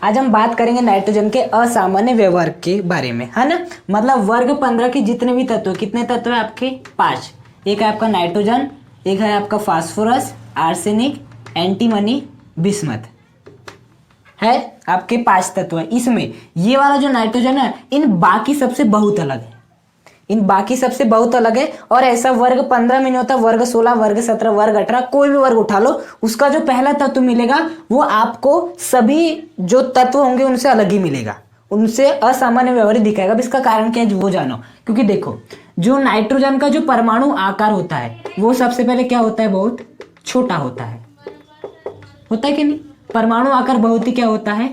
आज हम बात करेंगे नाइट्रोजन के असामान्य व्यवहार के बारे में, है ना। मतलब वर्ग 15 के जितने भी तत्व, कितने तत्व है आपके? 5। एक है आपका नाइट्रोजन, एक है आपका फास्फोरस, आर्सेनिक, एंटीमनी, बिस्मथ, है आपके 5 तत्व है। इसमें ये वाला जो नाइट्रोजन है इन बाकी सबसे बहुत अलग है, इन बाकी सबसे बहुत अलग है। और ऐसा वर्ग 15 में नहीं होता, वर्ग 16, वर्ग 17, वर्ग 18, कोई भी वर्ग उठा लो, उसका जो पहला तत्व मिलेगा वो आपको सभी जो तत्व होंगे उनसे अलग ही मिलेगा, उनसे असामान्य व्यवहार दिखाएगा। अब इसका कारण क्या है वो जानो। क्योंकि देखो, जो नाइट्रोजन का जो परमाणु आकार होता है वो सबसे पहले क्या होता है? बहुत छोटा होता है कि नहीं? परमाणु आकार बहुत ही क्या होता है?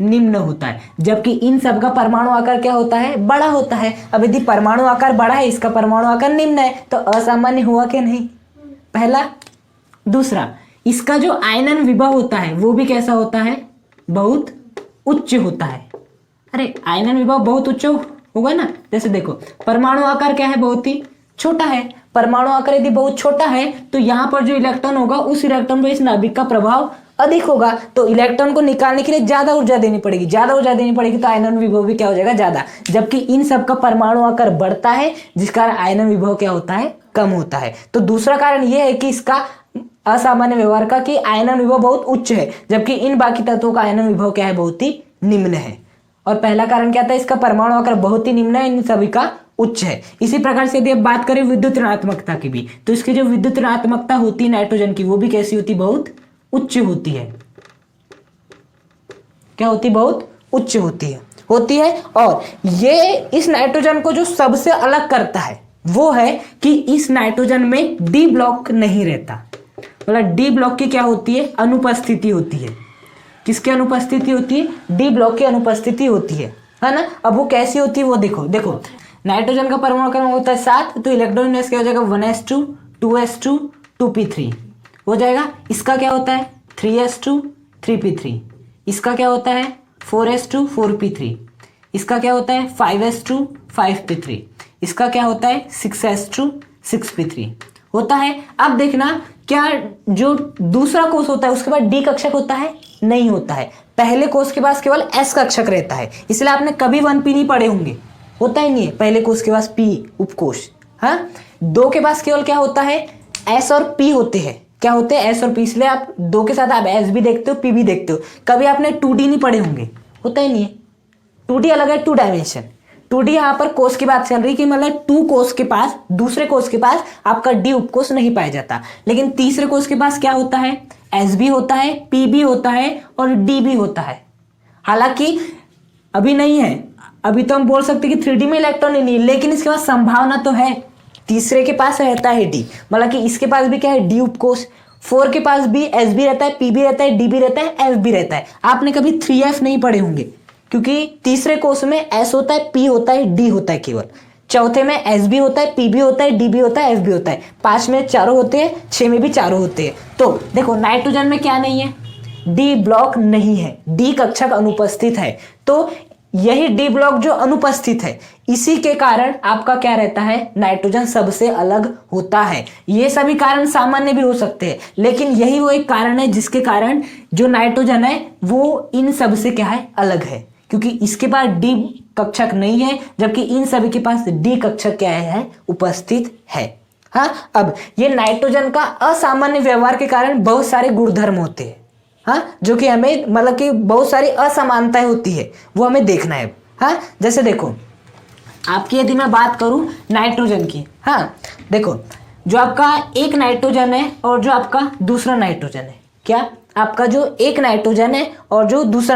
निम्न होता है। जबकि इन सब का परमाणु आकार क्या होता है? बड़ा होता है। अब यदि परमाणु आकार बड़ा है, इसका परमाणु आकार निम्न है, तो असामान्य हुआ कि नहीं? पहला। दूसरा, इसका जो आयनन विभव होता है वो भी कैसा होता है? बहुत उच्च होता है। अरे आयनन विभव बहुत उच्च होगा ना। जैसे देखो, परमाणु आकार क्या है? बहुत ही छोटा है। परमाणु आकार यदि बहुत छोटा है तो यहाँ पर जो इलेक्ट्रॉन होगा उस इलेक्ट्रॉन पर इस नाभिक का प्रभाव अधिक होगा, तो इलेक्ट्रॉन को निकालने के लिए ज्यादा ऊर्जा देनी पड़ेगी, ज्यादा ऊर्जा देनी पड़ेगी, तो आयनन विभव भी क्या हो जाएगा? ज्यादा। जबकि इन सब का परमाणु आकार बढ़ता है जिस कारण आयनन विभव क्या होता है? कम होता है। तो दूसरा कारण यह है कि इसका असामान्य व्यवहार का कि आयनन विभव बहुत उच्च है, जबकि इन बाकी तत्वों का आयनन विभव क्या है? बहुत ही निम्न है। और पहला कारण क्या था? इसका परमाणु आकार बहुत ही निम्न है, इन सभी का उच्च है। इसी प्रकार से यदि आप बात करें विद्युत ऋणात्मकता की भी, तो इसकी जो विद्युत ऋणात्मकता होती है नाइट्रोजन की, वो भी कैसी होती? बहुत उच्च होती है। क्या होती? बहुत उच्च होती है। और ये इस नाइट्रोजन को जो सबसे अलग करता है वो है कि इस नाइट्रोजन में डी ब्लॉक नहीं रहता। मतलब डी ब्लॉक की क्या होती है? अनुपस्थिति होती है। किसकी अनुपस्थिति होती है? डी ब्लॉक की अनुपस्थिति होती है ना। अब वो कैसी होती है वो देखो, नाइट्रोजन का परमाणु क्रमांक होता है 7, तो इलेक्ट्रॉन क्या हो जाएगा? 1s2 2s2 2p3 हो जाएगा। इसका क्या होता है? 3s2 3p3। इसका क्या होता है? 4s2 4p3। इसका क्या होता है? 5s2 5p3। इसका क्या होता है? 6s2 6p3 होता है। अब देखना, क्या जो दूसरा कोष होता है उसके बाद डी कक्षक होता है? नहीं होता है। पहले कोष के पास केवल एस कक्षक रहता है, इसलिए आपने कभी 1p नहीं पढ़े होंगे, होता ही नहीं है। पहले कोष के पास पी उपकोष, हाँ। 2 के पास केवल क्या होता है? एस और पी होते हैं। क्या होते हैं? एस और पी। इसलिए आप 2 के साथ आप एस भी देखते हो, पी भी देखते हो। कभी आपने 2D नहीं पढ़े होंगे, होता ही नहीं है। 2D अलग है, 2 डायमेंशन। 2D यहाँ पर कोष की बात चल रही कि मतलब 2 कोष के पास, दूसरे कोष के पास आपका डी उपकोष नहीं पाया जाता, लेकिन तीसरे कोष के पास क्या होता है? एस भी होता है, पी भी होता है और डी भी होता है। हालांकि अभी नहीं है, अभी तो हम बोल सकते कि 3D में इलेक्ट्रॉन ही नहीं, लेकिन इसके पास संभावना तो है। तीसरे के पास रहता है डी, मतलब कि इसके पास भी क्या है? डी उपकोष। 4 के पास भी एस भी रहता है, पी भी रहता है, डी भी रहता है, एफ भी रहता है। आपने कभी 3f नहीं पढ़े होंगे, क्योंकि तीसरे कोष में एस होता है, पी होता है, डी होता है केवल। चौथे में एस भी होता है, पी भी होता है, डी भी होता है, एफ भी होता है। 5 में चारों होते हैं, 6 में भी चारों होते हैं। तो देखो, नाइट्रोजन में क्या नहीं है? डी ब्लॉक नहीं है, डी कक्षक अनुपस्थित है। तो यही डी ब्लॉक जो अनुपस्थित है, इसी के कारण आपका क्या रहता है? नाइट्रोजन सबसे अलग होता है। ये सभी कारण सामान्य भी हो सकते हैं, लेकिन यही वो एक कारण है जिसके कारण जो नाइट्रोजन है वो इन सब से क्या है? अलग है, क्योंकि इसके पास डी कक्षक नहीं है, जबकि इन सभी के पास डी कक्षक क्या है? उपस्थित है। हाँ, अब ये नाइट्रोजन का असामान्य व्यवहार के कारण बहुत सारे गुणधर्म होते हैं, हाँ, जो कि हमें मतलब कि बहुत सारी असमानताएं होती है, वो हमें देखना है। हाँ, जैसे देखो, आपकी यदि मैं बात करूं नाइट्रोजन की, हाँ देखो, जो आपका एक नाइट्रोजन है और जो आपका दूसरा नाइट्रोजन है, क्या आपका जो एक नाइट्रोजन है और जो दूसरा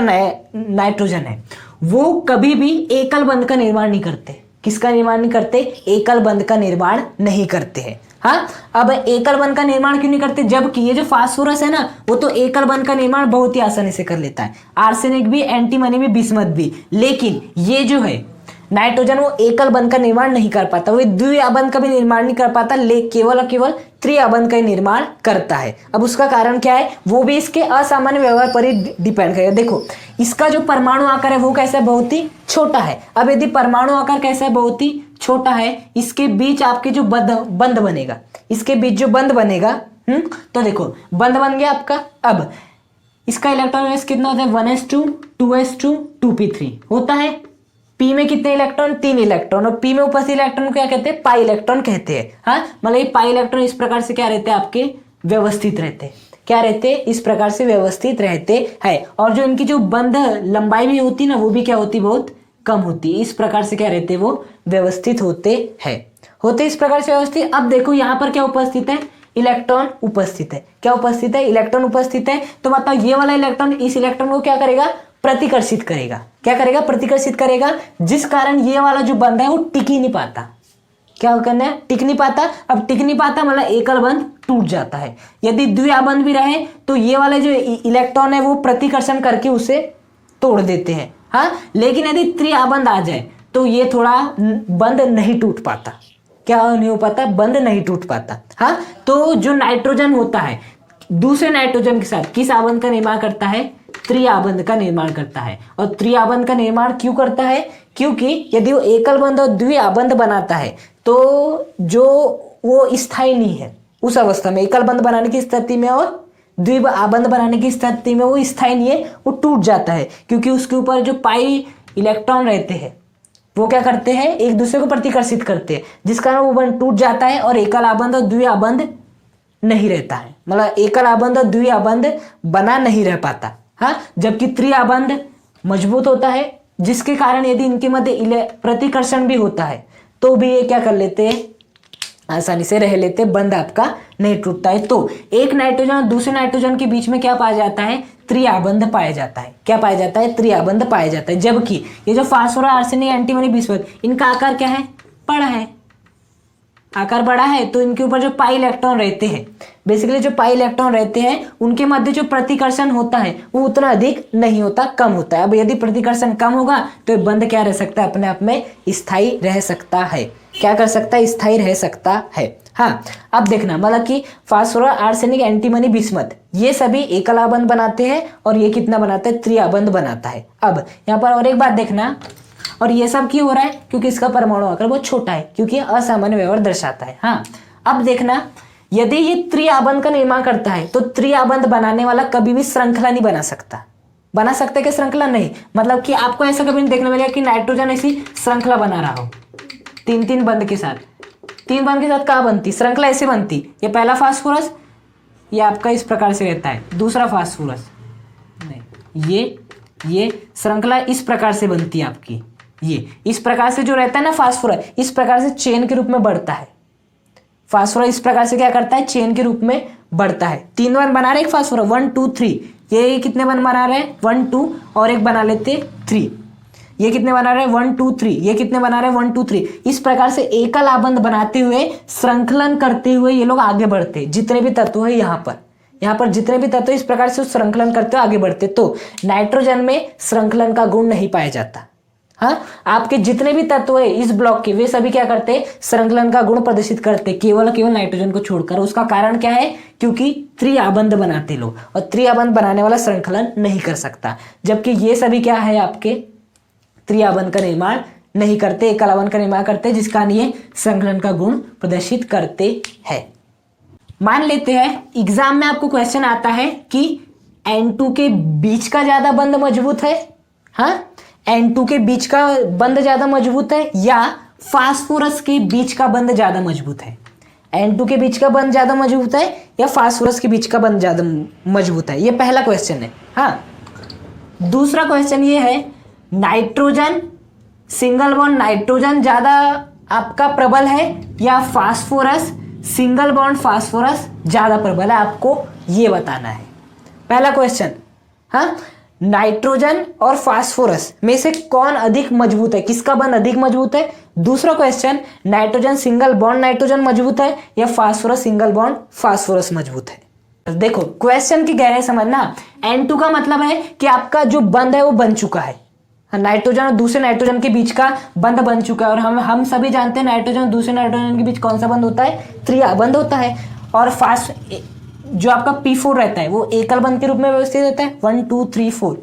नाइट्रोजन है, वो कभी भी एकल बंध का निर्माण नहीं करते। किसका निर्माण नहीं करते? एकल बंध का निर्माण नहीं करते हैं। हाँ, अब एकल बंध का निर्माण क्यों नहीं करते? जबकि ये जो फास्फोरस है ना, वो तो एकल बंध का निर्माण बहुत ही आसानी से कर लेता है, आर्सेनिक भी, एंटीमनी भी, बिस्मथ भी। लेकिन ये जो है नाइट्रोजन, वो एकल बंध का निर्माण नहीं कर पाता, वो द्विआबंध का भी निर्माण नहीं कर पाता, केवल और केवल त्रिआबंध का निर्माण करता है। अब उसका कारण क्या है? वो भी इसके असामान्य व्यवहार पर ही डिपेंड करेगा। देखो, इसका जो परमाणु आकार है वो कैसा है? बहुत ही छोटा है। अब यदि परमाणु आकार कैसा है? बहुत ही छोटा है, इसके बीच आपके जो बंध बनेगा, इसके बीच जो बंध बनेगा, तो देखो बंध बन गया आपका। अब इसका इलेक्ट्रॉन कितना होता है? 1s2 2s2 2p3 होता है। p में कितने इलेक्ट्रॉन, 3 इलेक्ट्रॉन, और p में उपस्थित इलेक्ट्रॉन को क्या कहते हैं, पाई इलेक्ट्रॉन कहते हैं। हाँ, मतलब ये पाई इलेक्ट्रॉन इस प्रकार से क्या रहते हैं आपके, व्यवस्थित रहते हैं। क्या रहते हैं, इस प्रकार से व्यवस्थित रहते हैं। और जो इनकी जो बंध लंबाई भी होती ना, वो भी क्या होती, बहुत कम होती है। इस प्रकार से क्या रहते हैं, वो व्यवस्थित होते हैं, होते इस प्रकार से व्यवस्थित। अब देखो यहाँ पर क्या उपस्थित है, इलेक्ट्रॉन उपस्थित है। क्या उपस्थित है, इलेक्ट्रॉन उपस्थित है। तो मतलब ये वाला इलेक्ट्रॉन इस इलेक्ट्रॉन को क्या करेगा, प्रतिकर्षित करेगा। क्या करेगा, प्रतिकर्षित करेगा, जिस कारण ये वाला जो बंध है वो टिक ही नहीं पाता। क्या करना है, टिक नहीं पाता। अब टिक नहीं पाता मतलब एकल बंध टूट जाता है। यदि द्विआबंध भी रहे तो ये वाले जो इलेक्ट्रॉन है वो प्रतिकर्षण करके उसे तोड़ देते हैं। हाँ, लेकिन यदि त्रिआबंध आ जाए तो ये थोड़ा बंध नहीं टूट पाता। क्या नहीं हो पाता, बंध नहीं टूट पाता। हाँ, तो जो नाइट्रोजन होता है दूसरे नाइट्रोजन के साथ किस आबंध का निर्माण करता है, त्रिआबंध का निर्माण करता है। और त्रिआबंध का निर्माण क्यों करता है, क्योंकि यदि वो एकल बंध और द्विआबंध बनाता है तो जो वो स्थायी नहीं है उस अवस्था में, एकल बंध बनाने की स्थिति में और द्विआबंध बनाने की स्थिति में वो स्थायी नहीं है, वो टूट जाता है। क्योंकि उसके ऊपर जो पाई इलेक्ट्रॉन रहते हैं वो क्या करते हैं, एक दूसरे को प्रतिकर्षित करते हैं, जिस कारण वो बंध टूट जाता है और एकल आबंध और द्विआबंध नहीं रहता है। मतलब एकल आबंध और द्विआबंध बना नहीं रह पाता। हाँ, जबकि त्रिआबंध मजबूत होता है, जिसके कारण यदि इनके मध्य प्रतिकर्षण भी होता है तो भी ये क्या कर लेते हैं, आसानी से रह लेते, बंध आपका नहीं टूटता है। तो एक नाइट्रोजन और दूसरे नाइट्रोजन के बीच में क्या पाया जाता है, त्रिआबंध पाया जाता है। क्या पाया जाता है, त्रिआबंध पाया जाता है। जबकि ये जो फास्फोरस, आर्सेनिक, एंटीमनी, बिस्मुथ, इनका आकार क्या है, बड़ा है, आकार बड़ा है। तो इनके ऊपर जो पाई इलेक्ट्रॉन रहते हैं, बेसिकली जो पाई इलेक्ट्रॉन रहते हैं उनके मध्य जो प्रतिकर्षण होता है वो उतना अधिक नहीं होता, कम होता है। अब यदि प्रतिकर्षण कम होगा तो बंध क्या रह सकता है, अपने आप में स्थायी रह सकता है। क्या कर सकता है, स्थायी रह सकता है। हाँ, अब देखना, मतलब कि फास्फोरस, आर्सेनिक, एंटीमनी, बिस्मथ ये सभी एकल आबंध बनाते हैं और ये कितना बनाता है, त्रिआबंध बनाता है। अब यहाँ पर और एक बात देखना, और ये सब क्यों हो रहा है, क्योंकि इसका परमाणु आकार बहुत छोटा है, क्योंकि असामान्य व्यवहार दर्शाता है। हाँ, अब देखना, यदि ये त्रिआबंध का निर्माण करता है तो त्रिआबंध बनाने वाला कभी भी श्रृंखला नहीं बना सकता। बना सकता है कि श्रृंखला नहीं, मतलब कि आपको ऐसा कभी नहीं देखने मिलेगा कि नाइट्रोजन ऐसी श्रृंखला बना रहा हो तीन बंध के साथ। 3 बंध के साथ कहाँ बनती, श्रृंखला ऐसे बनती, ये पहला फास्फोरस ये आपका इस प्रकार से रहता है, दूसरा फास्फोरस नहीं, ये श्रृंखला इस प्रकार से बनती है आपकी। ये इस प्रकार से जो रहता है ना फास्फोरस, इस प्रकार से चेन के रूप में बढ़ता है। फास्फोरस इस प्रकार से क्या करता है, चेन के रूप में बढ़ता है। 3 बन बना रहे एक फास्फोरस, 1 2 3, ये कितने बन बना रहे हैं, 1 2, और एक बना लेते 3, ये कितने बना रहे हैं, 1 2 3, ये कितने बना रहे हैं, 1 2 3। इस प्रकार से एकल आबंध बनाते हुए, श्रृंखलन करते हुए ये लोग आगे बढ़ते, जितने भी तत्व है यहाँ पर जितने भी तत्व इस प्रकार से श्रृंखलन करते हुए आगे बढ़ते। तो नाइट्रोजन में श्रृंखलन का गुण नहीं पाया जाता। हाँ, आपके जितने भी तत्व है इस ब्लॉक के, वे सभी क्या करते हैं, श्रृंखलन का गुण प्रदर्शित करते, केवल नाइट्रोजन को छोड़कर। उसका कारण क्या है, क्योंकि त्रिआबंध बनाते लोग, और त्रिआबंध बनाने वाला श्रृंखलन नहीं कर सकता। जबकि ये सभी क्या है, आपके त्रिआबंध का निर्माण नहीं करते, एकल आबंध का निर्माण करते, जिस कारण ये श्रृंखलन का गुण प्रदर्शित करते हैं। मान लेते हैं एग्जाम में आपको क्वेश्चन आता है कि N2 के बीच का ज्यादा बंध मजबूत है, हाँ, N2 के बीच का बंध ज्यादा मजबूत है या फास्फोरस के बीच का बंध ज्यादा मजबूत है। N2 के बीच का बंध ज्यादा मजबूत है या फास्फोरस के बीच का बंध ज्यादा मजबूत है, ये पहला क्वेश्चन है। हाँ, दूसरा क्वेश्चन ये है, नाइट्रोजन सिंगल बॉन्ड नाइट्रोजन ज्यादा आपका प्रबल है या फास्फोरस सिंगल बॉन्ड फास्फोरस ज्यादा प्रबल है, आपको ये बताना है। पहला क्वेश्चन, हाँ, नाइट्रोजन और फास्फोरस में से कौन अधिक मजबूत है, किसका बंध अधिक मजबूत है। दूसरा question, nitrogen single bond nitrogen मजबूत है या फास्फोरस सिंगल बॉन्ड फास्फोरस मजबूत है। देखो क्वेश्चन की गहराई समझना। N2 का मतलब है कि आपका जो बंध है वो बन चुका है, नाइट्रोजन और दूसरे नाइट्रोजन के बीच का बंध बन चुका है। और हम सभी जानते हैं नाइट्रोजन और दूसरे नाइट्रोजन के बीच कौन सा बंध होता है, त्रिआबंध होता है। और जो आपका P4 रहता है वो एकल बंध के रूप में व्यवस्थित रहता है, 1 2 3 4,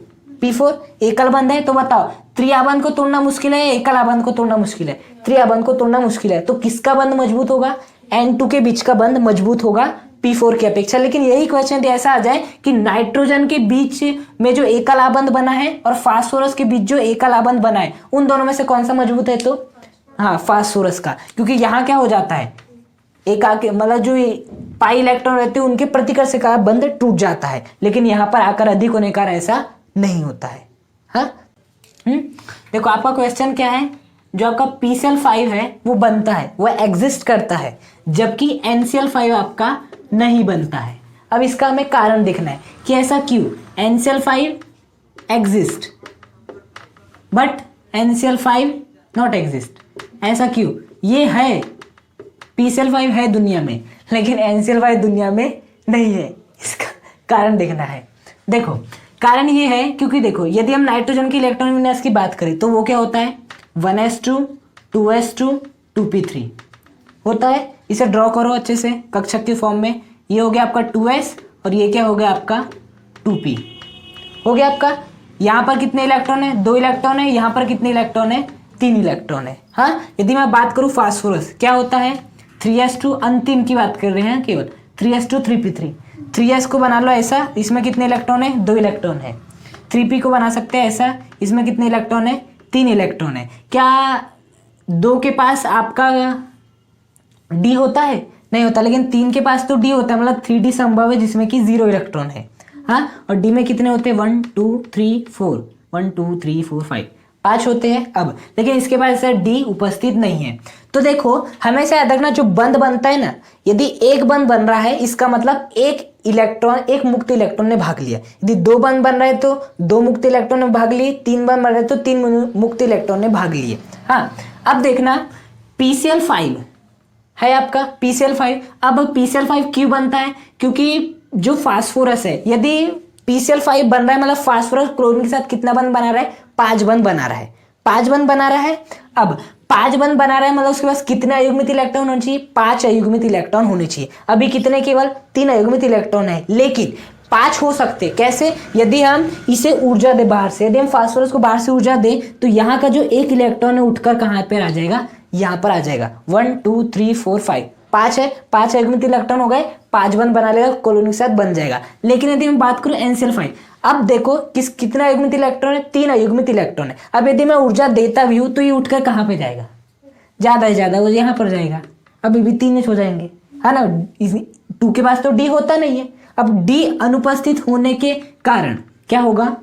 P4 एकल बंध है। तो बताओ त्रिआबंध को तोड़ना मुश्किल है, एकल आबंध को तोड़ना मुश्किल है, त्रिआबंध को तोड़ना मुश्किल है, तो किसका बंध मजबूत होगा, N2 के बीच का बंध मजबूत होगा P4 की अपेक्षा। लेकिन यही क्वेश्चन ऐसा आ जाए कि नाइट्रोजन के बीच में जो एकल आबंध बना है और फास्फोरस के बीच जो एकल आबंध बना है, उन दोनों में से कौन सा मजबूत है? तो हाँ, फास्फोरस का, क्योंकि यहाँ क्या हो जाता है, एक आके मतलब जो पाई इलेक्ट्रॉन रहते हैं उनके प्रतिकर्ष का बंध टूट जाता है, लेकिन यहाँ पर आकर अधिक होने का ऐसा नहीं होता है। हाँ, देखो आपका क्वेश्चन क्या है, जो आपका PCl5 है वो बनता है, वो एग्जिस्ट करता है, जबकि NCl5 आपका नहीं बनता है। अब इसका हमें कारण देखना है कि ऐसा क्यों, NCl5 exist but NCl5 not exist, ऐसा क्यों? ये है, PCl5 है दुनिया में, लेकिन NCl5 दुनिया में नहीं है। इसका कारण देखना है। देखो कारण ये है क्योंकि देखो, यदि हम नाइट्रोजन की इलेक्ट्रॉन विन्यास की बात करें तो वो क्या होता है, 1s2 2s2 2p3 होता है। इसे ड्रॉ करो अच्छे से कक्षक के फॉर्म में। ये हो गया आपका 2s और ये क्या हो गया आपका 2p हो गया आपका। यहाँ पर कितने इलेक्ट्रॉन है? 2 इलेक्ट्रॉन है। यहाँ पर कितने इलेक्ट्रॉन है? 3 इलेक्ट्रॉन है। हाँ, यदि मैं बात करूँ फास्फोरस, क्या होता है? 3s2, अंतिम की बात कर रहे हैं केवल, 3s2 3p3। 3s को बना लो ऐसा, इसमें कितने इलेक्ट्रॉन है? 2 इलेक्ट्रॉन है। 3p को बना सकते हैं ऐसा, इसमें कितने इलेक्ट्रॉन है? 3 इलेक्ट्रॉन है। क्या 2 के पास आपका D होता है? नहीं होता, लेकिन 3 के पास तो D होता है, मतलब 3D संभव है जिसमें कि 0 इलेक्ट्रॉन है। हाँ, और D में कितने होते हैं? 1 2 3 4, 1 2 3 4 5, 5 होते हैं। अब लेकिन इसके पास ऐसा D उपस्थित नहीं है। तो देखो हमेशा याद रखना, जो बंध बनता है ना, यदि एक बंध बन रहा है इसका मतलब एक इलेक्ट्रॉन, एक मुक्त इलेक्ट्रॉन ने भाग लिया। यदि 2 बंध बन रहे हैं तो 2 मुक्त इलेक्ट्रॉन ने भाग लिए, 3 बंध बन रहे तो 3 मुक्त इलेक्ट्रॉन ने भाग लिए। हाँ, अब देखना PCl5 है आपका, PCl5। अब PCl5 क्यों बनता है? क्योंकि जो फास्फोरस है, यदि PCl5 बन रहा है मतलब फास्फोरस क्लोरीन के साथ कितना बंध बना रहा है? 5 बंध बना रहा है, 5 बंध बना रहा है। अब 5 बंध बना रहा है मतलब उसके पास कितने अयुग्मित इलेक्ट्रॉन होने चाहिए? 5 अयुग्मित इलेक्ट्रॉन होने चाहिए। अभी कितने? केवल 3 अयुग्मित इलेक्ट्रॉन है, लेकिन 5 हो सकते। कैसे? यदि हम इसे ऊर्जा दे बाहर से, यदि हम फास्फोरस को बाहर से ऊर्जा दें तो यहाँ का जो एक इलेक्ट्रॉन है उठकर कहाँ पर आ जाएगा? यहाँ पर आ जाएगा। 1 2 3 4 5, 5 है, 5 अयुग्मित इलेक्ट्रॉन हो गए, 5 बंध बना लेगा, क्लोरीन के साथ बन जाएगा। लेकिन यदि मैं बात करूं NCl5, अब देखो कितना अयुग्मित इलेक्ट्रॉन है? 3 अयुग्मित इलेक्ट्रॉन है। अब यदि मैं ऊर्जा देता भी हूं तो ये उठकर कहाँ पे जाएगा? ज्यादा से ज्यादा वो यहाँ पर जाएगा। अभी भी 3 हो जाएंगे, है ना। 2 के पास तो D होता नहीं है। अब D अनुपस्थित होने के कारण क्या होगा?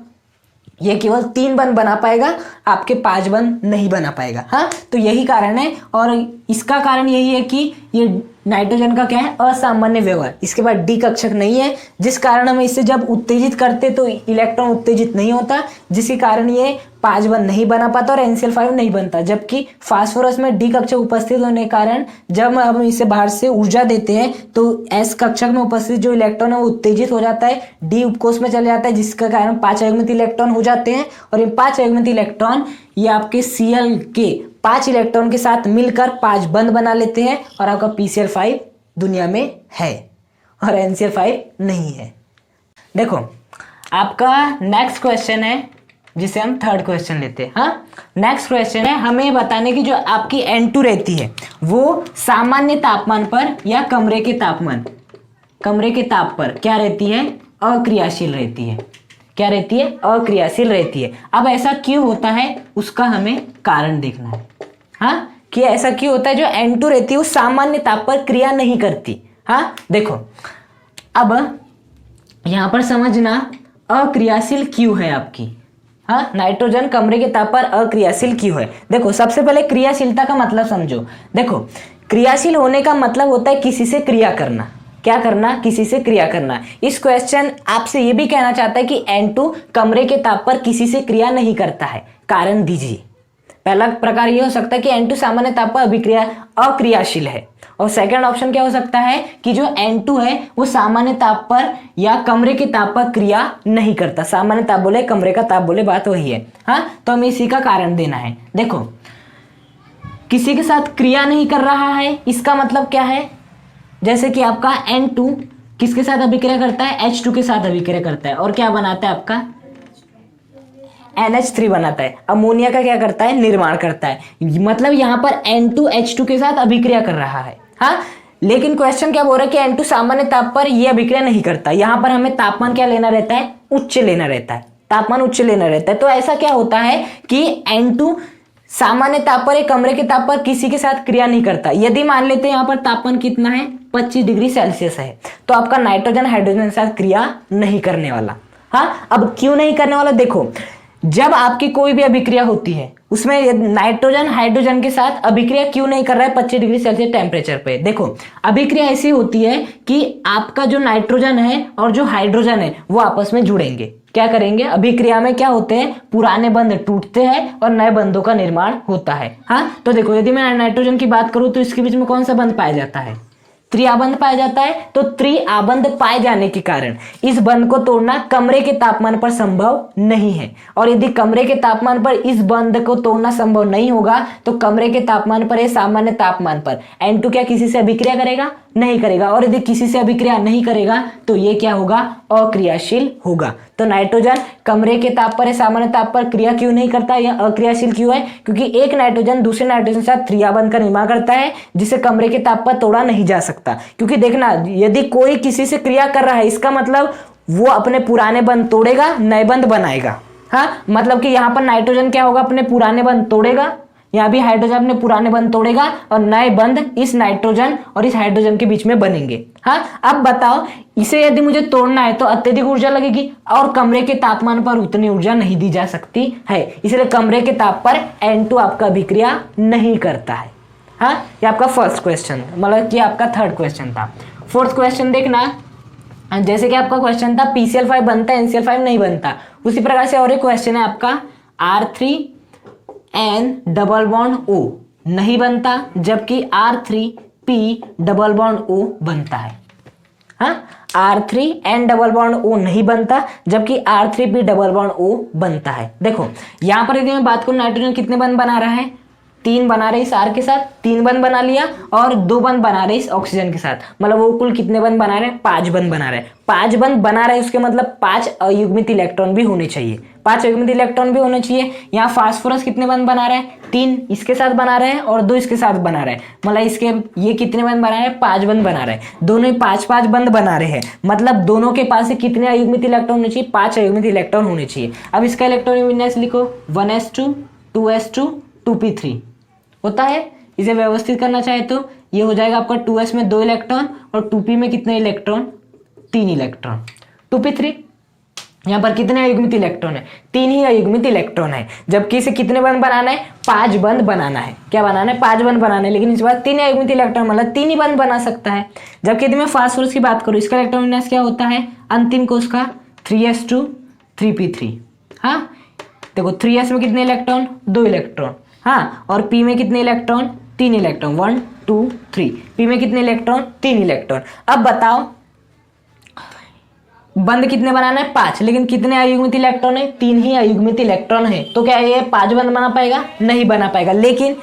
ये केवल 3 बंध बना पाएगा, आपके 5 बंध नहीं बना पाएगा। हाँ, तो यही कारण है। और इसका कारण यही है कि ये नाइट्रोजन का क्या है? असामान्य व्यवहार, इसके बाद D कक्षक नहीं है, जिस कारण हम इसे जब उत्तेजित करते तो इलेक्ट्रॉन उत्तेजित नहीं होता, जिसके कारण ये 5 बंध नहीं बना पाता और NCl5 नहीं बनता। जबकि फास्फोरस में D कक्षक उपस्थित होने के कारण जब हम इसे बाहर से ऊर्जा देते हैं तो S कक्षक में उपस्थित जो इलेक्ट्रॉन है वो उत्तेजित हो जाता है, D उपकोष में चले जाता है, जिसके कारण 5 अयुग्मित इलेक्ट्रॉन हो जाते हैं। और ये 5 अयुग्मित इलेक्ट्रॉन ये आपके Cl के 5 इलेक्ट्रॉन के साथ मिलकर 5 बंध बना लेते हैं और आपका PCl5 दुनिया में है और NCl5 नहीं है। देखो आपका नेक्स्ट क्वेश्चन है जिसे हम थर्ड क्वेश्चन लेते हैं। हाँ, नेक्स्ट क्वेश्चन है हमें बताने की जो आपकी N2 रहती है वो सामान्य तापमान पर या कमरे के ताप पर क्या रहती है? अक्रियाशील रहती है। क्या रहती है? अक्रियाशील रहती है। अब ऐसा क्यों होता है उसका हमें कारण देखना है। हाँ, कि ऐसा क्यों होता है जो N2 रहती है वो सामान्य ताप पर क्रिया नहीं करती। हाँ, देखो अब यहां पर समझना अक्रियाशील क्यों है आपकी। हाँ, नाइट्रोजन कमरे के ताप पर अक्रियाशील क्यों है? देखो सबसे पहले क्रियाशीलता का मतलब समझो। देखो क्रियाशील होने का मतलब होता है किसी से क्रिया करना। क्या करना? किसी से क्रिया करना। इस क्वेश्चन आपसे ये भी कहना चाहता है कि N2 कमरे के ताप पर किसी से क्रिया नहीं करता है, कारण दीजिए। पहला प्रकार ये हो सकता है कि N2 सामान्य ताप पर अक्रियाशील है, और सेकंड ऑप्शन क्या हो सकता है कि जो N2 है वो सामान्य ताप पर या कमरे के ताप पर क्रिया नहीं करता। सामान्य ताप बोले कमरे का ताप बोले, बात वही है। हाँ, तो हमें इसी का कारण देना है। देखो किसी के साथ क्रिया नहीं कर रहा है, इसका मतलब क्या है? जैसे कि आपका N2 किसके साथ अभिक्रिया करता है? H2 के साथ अभिक्रिया करता है और क्या बनाता है? आपका NH3 बनाता है। अमोनिया का क्या करता है? निर्माण करता है। मतलब यहाँ पर N2 H2 के साथ अभिक्रिया कर रहा है। हाँ, लेकिन क्वेश्चन क्या बोल रहा है कि N2 सामान्य ताप पर यह अभिक्रिया नहीं करता। यहां पर हमें तापमान क्या लेना रहता है, उच्च लेना रहता है, तापमान उच्च लेना रहता है। तो ऐसा क्या होता है कि N2 सामान्य ताप पर एक कमरे के ताप पर किसी के साथ क्रिया नहीं करता। यदि मान लेते हैं यहां पर तापमान कितना है, 25 डिग्री सेल्सियस है, तो आपका नाइट्रोजन हाइड्रोजन के साथ क्रिया नहीं करने वाला। हाँ, अब क्यों नहीं करने वाला, देखो जब आपकी कोई भी अभिक्रिया होती है उसमें नाइट्रोजन हाइड्रोजन के साथ अभिक्रिया क्यों नहीं कर रहा है 25 डिग्री सेल्सियस टेम्परेचर पे। देखो अभिक्रिया ऐसी होती है कि आपका जो नाइट्रोजन है और जो हाइड्रोजन है वो आपस में जुड़ेंगे। क्या करेंगे, अभिक्रिया में क्या होते हैं, पुराने बंध टूटते हैं और नए बंधों का निर्माण होता है। हाँ, तो देखो यदि मैं नाइट्रोजन की बात करूं तो इसके बीच में कौन सा बंध पाया जाता है, त्रिआबंध पाया जाता है। तो त्रिआबंध पाए जाने के कारण इस बंध को तोड़ना कमरे के तापमान पर संभव नहीं है। और यदि कमरे के तापमान पर इस बंध को तोड़ना संभव नहीं होगा तो कमरे के तापमान पर या सामान्य तापमान पर N2 क्या किसी से अभिक्रिया करेगा, नहीं करेगा। और यदि किसी से अभिक्रिया नहीं करेगा तो ये क्या होगा, अक्रियाशील होगा। तो नाइट्रोजन कमरे के ताप पर या सामान्य ताप पर क्रिया क्यों नहीं करता, यह अक्रियाशील क्यों है, क्योंकि एक नाइट्रोजन दूसरे नाइट्रोजन के साथ त्रिआबंध का निर्माण करता है जिसे कमरे के ताप पर तोड़ा नहीं जा सकता। क्योंकि देखना, यदि कोई किसी से क्रिया कर रहा है इसका मतलब वो अपने पुराने बंध तोड़ेगा, नए बंध बनाएगा। हाँ, मतलब कि यहाँ पर नाइट्रोजन क्या होगा, अपने पुराने बंध तोड़ेगा, यहाँ भी हाइड्रोजन अपने पुराने बंध तोड़ेगा और नए बंध इस नाइट्रोजन और इस हाइड्रोजन के बीच में बनेंगे। हाँ, अब बताओ इसे यदि मुझे तोड़ना है तो अत्यधिक ऊर्जा लगेगी और कमरे के तापमान पर उतनी ऊर्जा नहीं दी जा सकती है, इसलिए कमरे के ताप पर N2 आपका अभिक्रिया नहीं करता है। हाँ, ये आपका फर्स्ट क्वेश्चन, मतलब कि आपका थर्ड क्वेश्चन था। फोर्थ क्वेश्चन देखना, जैसे कि आपका क्वेश्चन था PCl5 बनता है, NCl5 नहीं बनता, उसी प्रकार से और एक क्वेश्चन है आपका R3N डबल बॉन्ड O नहीं बनता जबकि R3P डबल बॉन्ड O बनता है। हाँ, R3N डबल बॉन्ड O नहीं बनता जबकि R3P डबल बॉन्ड O बनता है। देखो यहां पर यदि मैं बात करूं नाइट्रोजन कितने बंध बना रहा है, 3 बना रहे इस R के साथ, 3 बंध बना लिया और 2 बंध बना रहे इस ऑक्सीजन के साथ, मतलब वो कुल कितने बंध बना रहे हैं, 5 बंध बना रहे हैं। 5 बंध बना रहे उसके मतलब 5 अयुग्मित इलेक्ट्रॉन भी होने चाहिए, 5 अयुग्मित इलेक्ट्रॉन भी होने चाहिए। यहाँ फास्फोरस कितने बंध बना रहे हैं, 3 इसके साथ बना रहे हैं और 2 इसके साथ बना रहे हैं, मतलब इसके ये कितने बंध बना रहे हैं, 5 बंध बना रहे हैं। दोनों ही 5-5 बंध बना रहे हैं, मतलब दोनों के पास से कितने अयुग्मित इलेक्ट्रॉन होने चाहिए, 5 अयुग्मित इलेक्ट्रॉन होने चाहिए। अब इसका इलेक्ट्रॉन विन्यास लिखो, 1s2 2s2 2p3 होता है। इसे व्यवस्थित करना चाहे तो ये हो जाएगा आपका 2s में 2 इलेक्ट्रॉन और 2p में कितने इलेक्ट्रॉन, 3 इलेक्ट्रॉन। 2p3 यहाँ पर कितने अयुग्मित इलेक्ट्रॉन है, 3 ही अयुग्मित इलेक्ट्रॉन है, जबकि इसे कितने बंध बनाना है, 5 बंध बनाना है। क्या बनाना है, 5 बंध बनाना है, लेकिन इस बार 3 अयुग्मित इलेक्ट्रॉन मतलब 3 ही बंध बना सकता है। जबकि यदि मैं फास्फोरस की बात करूँ, इसका इलेक्ट्रॉन विन्यास क्या होता है, अंतिम कोश का 3s2 3p3। हाँ, देखो 3s में कितने इलेक्ट्रॉन, 2 इलेक्ट्रॉन। हाँ, और p में कितने इलेक्ट्रॉन, 3 इलेक्ट्रॉन, 1 2 3। p में कितने इलेक्ट्रॉन, 3 इलेक्ट्रॉन। अब बताओ बंध कितने बनाना है, 5, लेकिन कितने अयुग्मित इलेक्ट्रॉन है, 3 ही अयुग्मित इलेक्ट्रॉन है। तो क्या ये 5 बंध बना पाएगा, नहीं बना पाएगा। लेकिन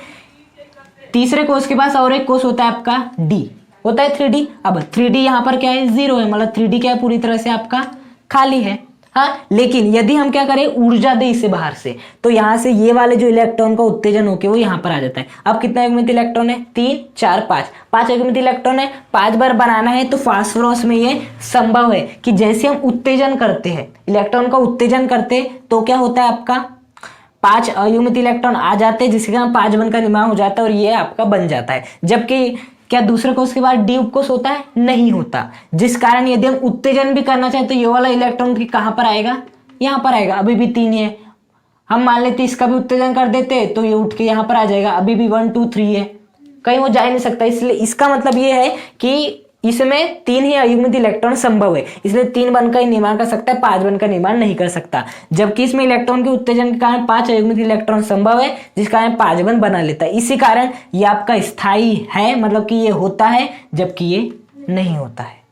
तीसरे कोष के पास और एक कोष होता है आपका D, होता है 3D। अब 3D यहाँ पर क्या है, 0 है, मतलब 3D क्या है, पूरी तरह से आपका खाली है। हाँ, लेकिन यदि हम क्या करें, ऊर्जा दे इसे बाहर से, तो यहाँ से ये वाले जो इलेक्ट्रॉन का उत्तेजन होके वो यहाँ पर आ जाता है। अब कितना अयुग्मित इलेक्ट्रॉन है, 3 4 5 अयुग्मित इलेक्ट्रॉन है, 5 बार बनाना है। तो फास्फोरस में ये संभव है कि जैसे हम उत्तेजन करते हैं, इलेक्ट्रॉन का उत्तेजन करते तो क्या होता है, आपका 5 अयुग्मित इलेक्ट्रॉन आ जाते हैं, जिसके कारण 5 बंध का निर्माण हो जाता है और ये आपका बन जाता है। जबकि क्या दूसरे कोष के बाद D उपकोष होता है, नहीं होता, जिस कारण यदि हम उत्तेजन भी करना चाहें तो ये वाला इलेक्ट्रॉन कहाँ पर आएगा, यहाँ पर आएगा। अभी भी 3 है, हम मान लेते इसका भी उत्तेजन कर देते तो ये उठ के यहाँ पर आ जाएगा। अभी भी 1 2 3 है, कहीं वो जा ही नहीं सकता। इसलिए इसका मतलब ये है कि इसमें 3 ही अयुग्मित इलेक्ट्रॉन संभव है, इसलिए 3 बंध का ही निर्माण कर सकता है, 5 बंध का निर्माण नहीं कर सकता। जबकि इसमें इलेक्ट्रॉन के उत्तेजन के कारण 5 अयुग्मित इलेक्ट्रॉन संभव है, जिस कारण 5 बंध बना लेता है। इसी कारण ये आपका स्थायी है, मतलब कि ये होता है जबकि ये नहीं होता है।